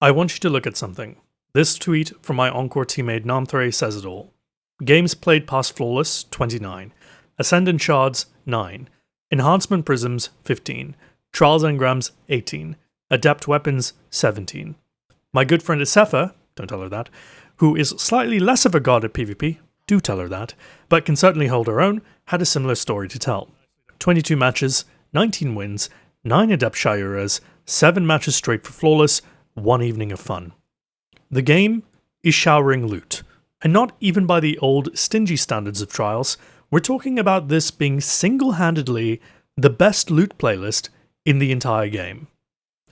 I want you to look at something. This tweet from my Encore teammate Namthray says it all. Games played past flawless, 29. Ascendant shards, 9. Enhancement prisms, 15. Trials engrams, 18. Adept weapons, 17. My good friend Isefa, don't tell her that, who is slightly less of a god at PvP, do tell her that, but can certainly hold her own, had a similar story to tell. 22 matches, 19 wins, 9 Adept Shayuras, 7 matches straight for flawless, 1 evening of fun. The game is showering loot, and not even by the old stingy standards of Trials. We're talking about this being single-handedly the best loot playlist in the entire game.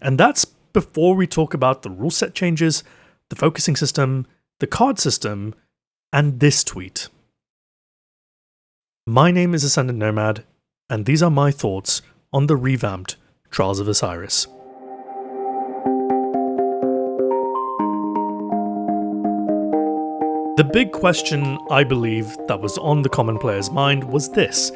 And that's before we talk about the rule set changes, the focusing system, the card system, and this tweet. My name is Ascendant Nomad, and these are my thoughts on the revamped Trials of Osiris. The big question, I believe, that was on the common player's mind was this: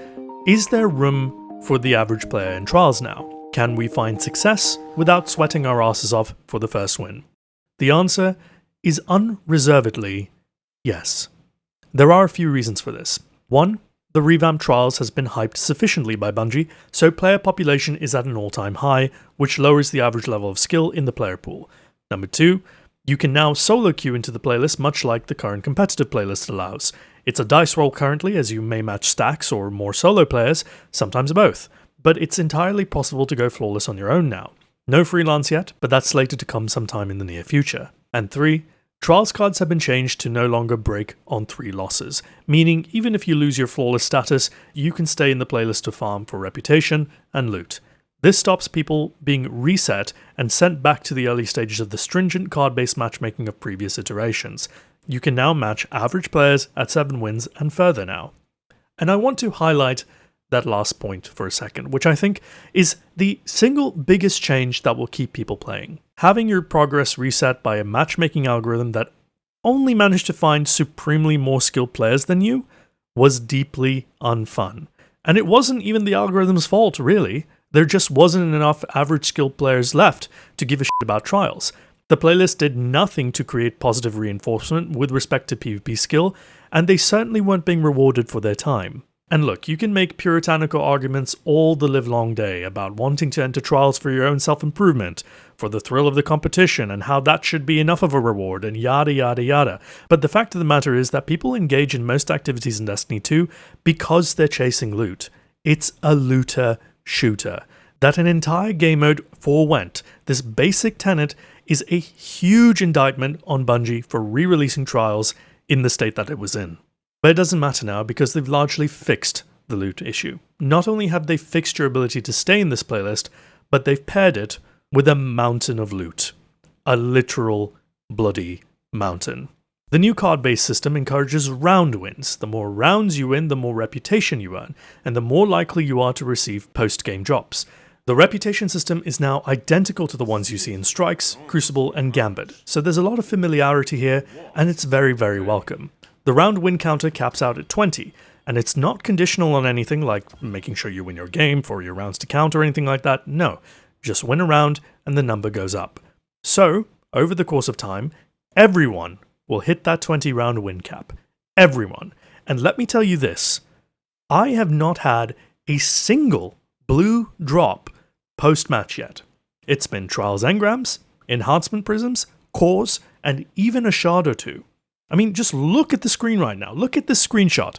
is there room for the average player in Trials now? Can we find success without sweating our asses off for the first win? The answer is unreservedly yes. There are a few reasons for this. 1. The revamped Trials has been hyped sufficiently by Bungie, so player population is at an all-time high, which lowers the average level of skill in the player pool. Number 2. You can now solo queue into the playlist much like the current competitive playlist allows. It's a dice roll currently, as you may match stacks or more solo players, sometimes both. But it's entirely possible to go flawless on your own now. No freelance yet, but that's slated to come sometime in the near future. And 3. Trials cards have been changed to no longer break on 3 losses, meaning even if you lose your flawless status, you can stay in the playlist to farm for reputation and loot. This stops people being reset and sent back to the early stages of the stringent card-based matchmaking of previous iterations. You can now match average players at 7 wins and further now. And I want to highlight that last point for a second, which I think is the single biggest change that will keep people playing. Having your progress reset by a matchmaking algorithm that only managed to find supremely more skilled players than you was deeply unfun. And it wasn't even the algorithm's fault, really. There just wasn't enough average skilled players left to give a shit about Trials. The playlist did nothing to create positive reinforcement with respect to PvP skill, and they certainly weren't being rewarded for their time. And look, you can make puritanical arguments all the livelong day about wanting to enter Trials for your own self-improvement, for the thrill of the competition, and how that should be enough of a reward, and yada yada yada. But the fact of the matter is that people engage in most activities in Destiny 2 because they're chasing loot. It's a looter shooter. That an entire game mode forewent this basic tenet is a huge indictment on Bungie for re-releasing Trials in the state that it was in. But it doesn't matter now because they've largely fixed the loot issue. Not only have they fixed your ability to stay in this playlist, but they've paired it with a mountain of loot. A literal bloody mountain. The new card-based system encourages round wins. The more rounds you win, the more reputation you earn, and the more likely you are to receive post-game drops. The reputation system is now identical to the ones you see in Strikes, Crucible, and Gambit, so there's a lot of familiarity here, and it's very, very welcome. The round win counter caps out at 20, and it's not conditional on anything like making sure you win your game for your rounds to count or anything like that. No, just win a round and the number goes up. So, over the course of time, everyone will hit that 20 round win cap. Everyone. And let me tell you this, I have not had a single blue drop post-match yet. It's been Trials engrams, enhancement prisms, cores, and even a shard or two. I mean, just look at the screen right now. Look at this screenshot.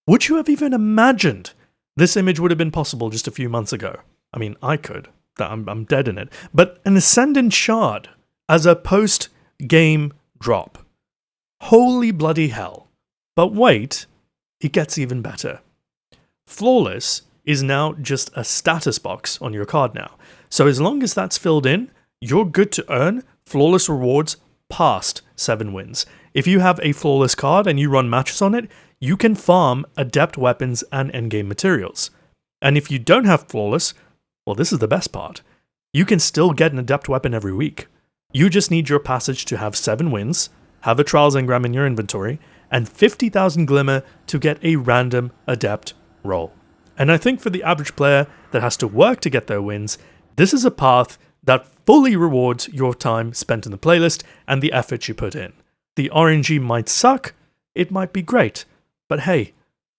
Would you have even imagined this image would have been possible just a few months ago? I mean, I could. I'm dead in it. But an Ascendant shard as a post-game drop. Holy bloody hell. But wait, it gets even better. Flawless is now just a status box on your card now. So as long as that's filled in, you're good to earn flawless rewards past 7 wins. If you have a flawless card and you run matches on it, you can farm adept weapons and endgame materials. And if you don't have flawless, well, this is the best part. You can still get an adept weapon every week. You just need your passage to have 7 wins, have a Trials engram in your inventory, and 50,000 glimmer to get a random adept roll. And I think for the average player that has to work to get their wins, this is a path that fully rewards your time spent in the playlist and the effort you put in. The RNG might suck, it might be great, but hey,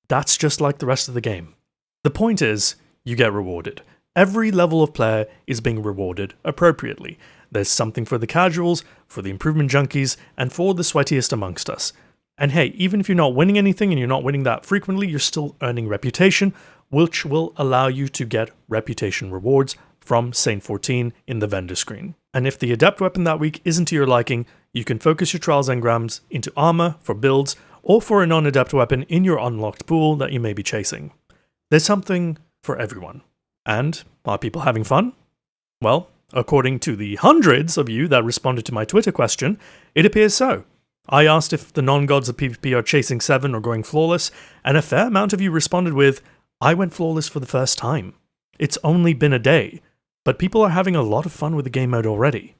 that's just like the rest of the game. The point is, you get rewarded. Every level of player is being rewarded appropriately. There's something for the casuals, for the improvement junkies, and for the sweatiest amongst us. And hey, even if you're not winning anything and you're not winning that frequently, you're still earning reputation, which will allow you to get reputation rewards from Saint 14 in the vendor screen. And if the adept weapon that week isn't to your liking, you can focus your trials engrams into armor for builds or for a non-adept weapon in your unlocked pool that you may be chasing. There's something for everyone. And are people having fun? Well, according to the hundreds of you that responded to my Twitter question, it appears so. I asked if the non-gods of PvP are chasing 7 or going flawless, and a fair amount of you responded with, I went flawless for the first time. It's only been a day, but people are having a lot of fun with the game mode already.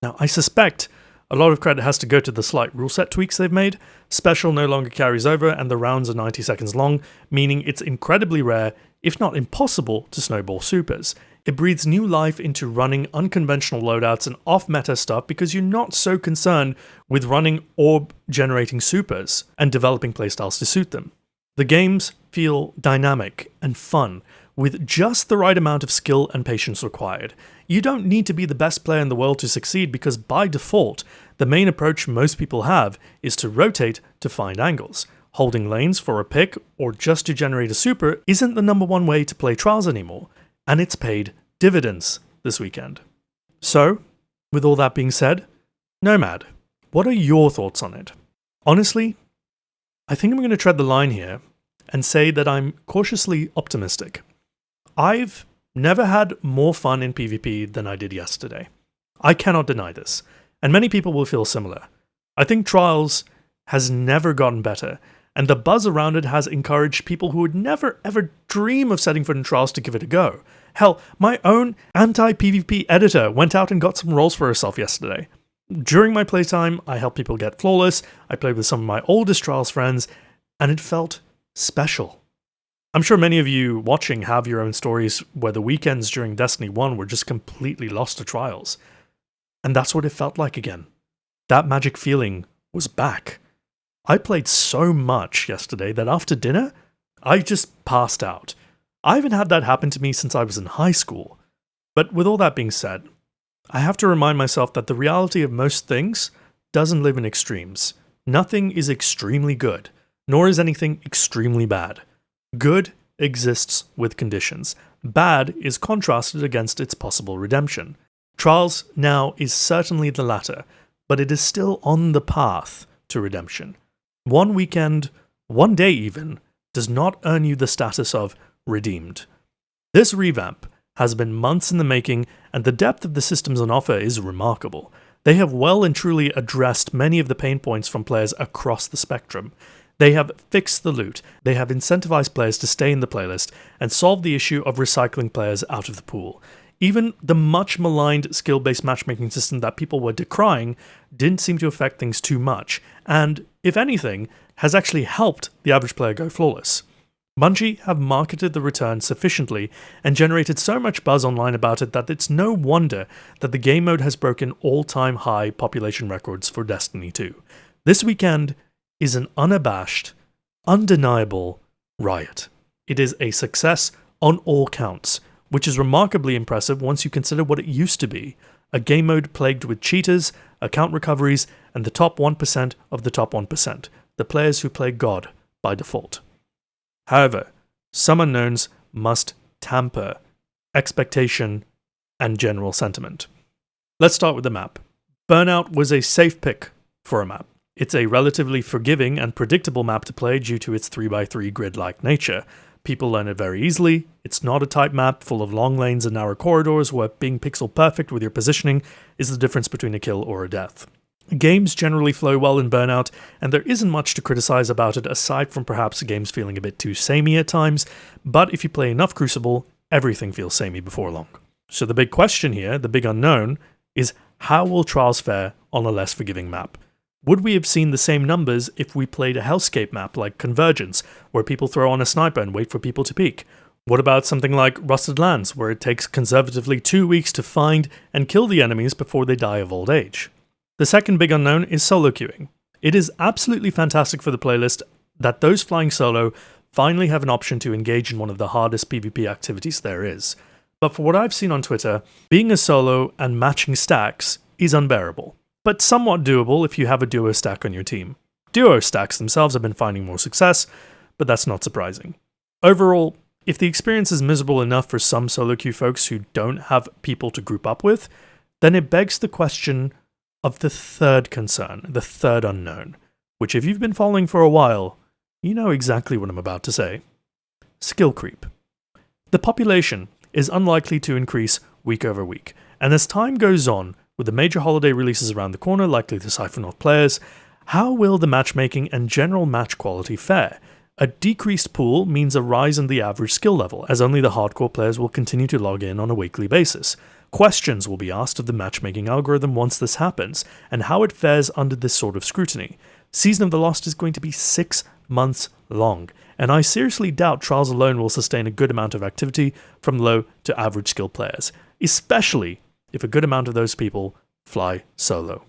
Now, I suspect a lot of credit has to go to the slight rule set tweaks they've made. Special no longer carries over, and the rounds are 90 seconds long, meaning it's incredibly rare, if not impossible, to snowball supers. It breathes new life into running unconventional loadouts and off-meta stuff because you're not so concerned with running orb-generating supers and developing playstyles to suit them. The games feel dynamic and fun, with just the right amount of skill and patience required. You don't need to be the best player in the world to succeed because by default, the main approach most people have is to rotate to find angles. Holding lanes for a pick or just to generate a super isn't the number one way to play Trials anymore, and it's paid dividends this weekend. So, with all that being said, Nomad, what are your thoughts on it? Honestly, I think I'm going to tread the line here and say that I'm cautiously optimistic. I've never had more fun in PvP than I did yesterday. I cannot deny this, and many people will feel similar. I think Trials has never gotten better, and the buzz around it has encouraged people who would never ever dream of setting foot in Trials to give it a go. Hell, my own anti-PvP editor went out and got some roles for herself yesterday. During my playtime, I helped people get flawless, I played with some of my oldest Trials friends, and it felt special. I'm sure many of you watching have your own stories where the weekends during Destiny 1 were just completely lost to Trials. And that's what it felt like again. That magic feeling was back. I played so much yesterday that after dinner, I just passed out. I haven't had that happen to me since I was in high school. But with all that being said, I have to remind myself that the reality of most things doesn't live in extremes. Nothing is extremely good, nor is anything extremely bad. Good exists with conditions. Bad is contrasted against its possible redemption. Trials now is certainly the latter, but it is still on the path to redemption. One weekend, one day even, does not earn you the status of redeemed. This revamp has been months in the making, and the depth of the systems on offer is remarkable. They have well and truly addressed many of the pain points from players across the spectrum. They have fixed the loot, they have incentivized players to stay in the playlist, and solved the issue of recycling players out of the pool. Even the much maligned skill-based matchmaking system that people were decrying didn't seem to affect things too much, and, if anything, has actually helped the average player go flawless. Bungie have marketed the return sufficiently and generated so much buzz online about it that it's no wonder that the game mode has broken all-time high population records for Destiny 2. This weekend is an unabashed, undeniable riot. It is a success on all counts, which is remarkably impressive once you consider what it used to be, a game mode plagued with cheaters, account recoveries, and the top 1% of the top 1%, the players who play God by default. However, some unknowns must tamper expectation and general sentiment. Let's start with the map. Burnout was a safe pick for a map. It's a relatively forgiving and predictable map to play due to its 3x3 grid-like nature. People learn it very easily. It's not a tight map full of long lanes and narrow corridors where being pixel perfect with your positioning is the difference between a kill or a death. Games generally flow well in Burnout, and there isn't much to criticize about it aside from perhaps games feeling a bit too samey at times, but if you play enough Crucible, everything feels samey before long. So the big question here, the big unknown, is how will Trials fare on a less forgiving map? Would we have seen the same numbers if we played a hellscape map like Convergence, where people throw on a sniper and wait for people to peek? What about something like Rusted Lands, where it takes conservatively 2 weeks to find and kill the enemies before they die of old age? The second big unknown is solo queuing. It is absolutely fantastic for the playlist that those flying solo finally have an option to engage in one of the hardest PvP activities there is. But for what I've seen on Twitter, being a solo and matching stacks is unbearable, but somewhat doable if you have a duo stack on your team. Duo stacks themselves have been finding more success, but that's not surprising. Overall, if the experience is miserable enough for some solo queue folks who don't have people to group up with, then it begs the question of the third concern, the third unknown, which if you've been following for a while, you know exactly what I'm about to say. Skill creep. The population is unlikely to increase week over week, and as time goes on, with the major holiday releases around the corner likely to siphon off players, how will the matchmaking and general match quality fare? A decreased pool means a rise in the average skill level, as only the hardcore players will continue to log in on a weekly basis. Questions will be asked of the matchmaking algorithm once this happens, and how it fares under this sort of scrutiny. Season of the Lost is going to be 6 months long, and I seriously doubt Trials alone will sustain a good amount of activity from low to average skill players, especially if a good amount of those people fly solo.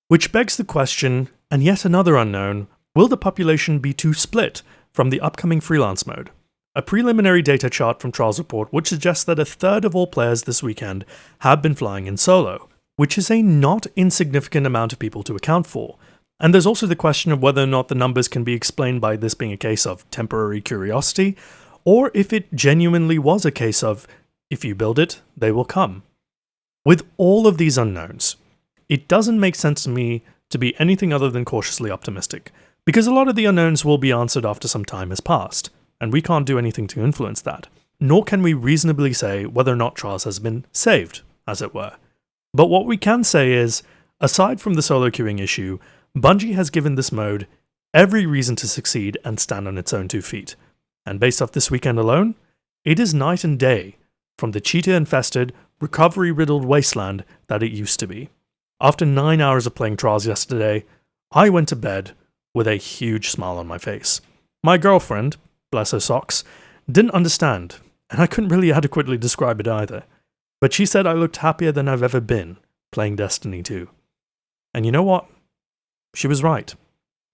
Which begs the question, and yet another unknown, will the population be too split from the upcoming freelance mode? A preliminary data chart from Trials report would suggest that a third of all players this weekend have been flying in solo, which is a not insignificant amount of people to account for. And there's also the question of whether or not the numbers can be explained by this being a case of temporary curiosity, or if it genuinely was a case of, if you build it, they will come. With all of these unknowns, it doesn't make sense to me to be anything other than cautiously optimistic, because a lot of the unknowns will be answered after some time has passed, and we can't do anything to influence that. Nor can we reasonably say whether or not Trials has been saved, as it were. But what we can say is, aside from the solo queuing issue, Bungie has given this mode every reason to succeed and stand on its own 2 feet. And based off this weekend alone, it is night and day from the cheetah-infested, recovery-riddled wasteland that it used to be. After 9 hours of playing Trials yesterday, I went to bed with a huge smile on my face. My girlfriend, bless her socks, didn't understand, and I couldn't really adequately describe it either. But she said I looked happier than I've ever been playing Destiny 2. And you know what? She was right.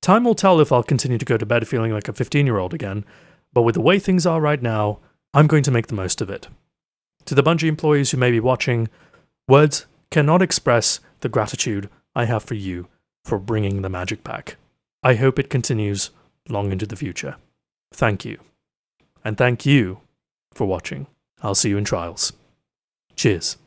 Time will tell if I'll continue to go to bed feeling like a 15-year-old again, but with the way things are right now, I'm going to make the most of it. To the Bungie employees who may be watching, words cannot express the gratitude I have for you for bringing the magic back. I hope it continues long into the future. Thank you. And thank you for watching. I'll see you in Trials. Cheers.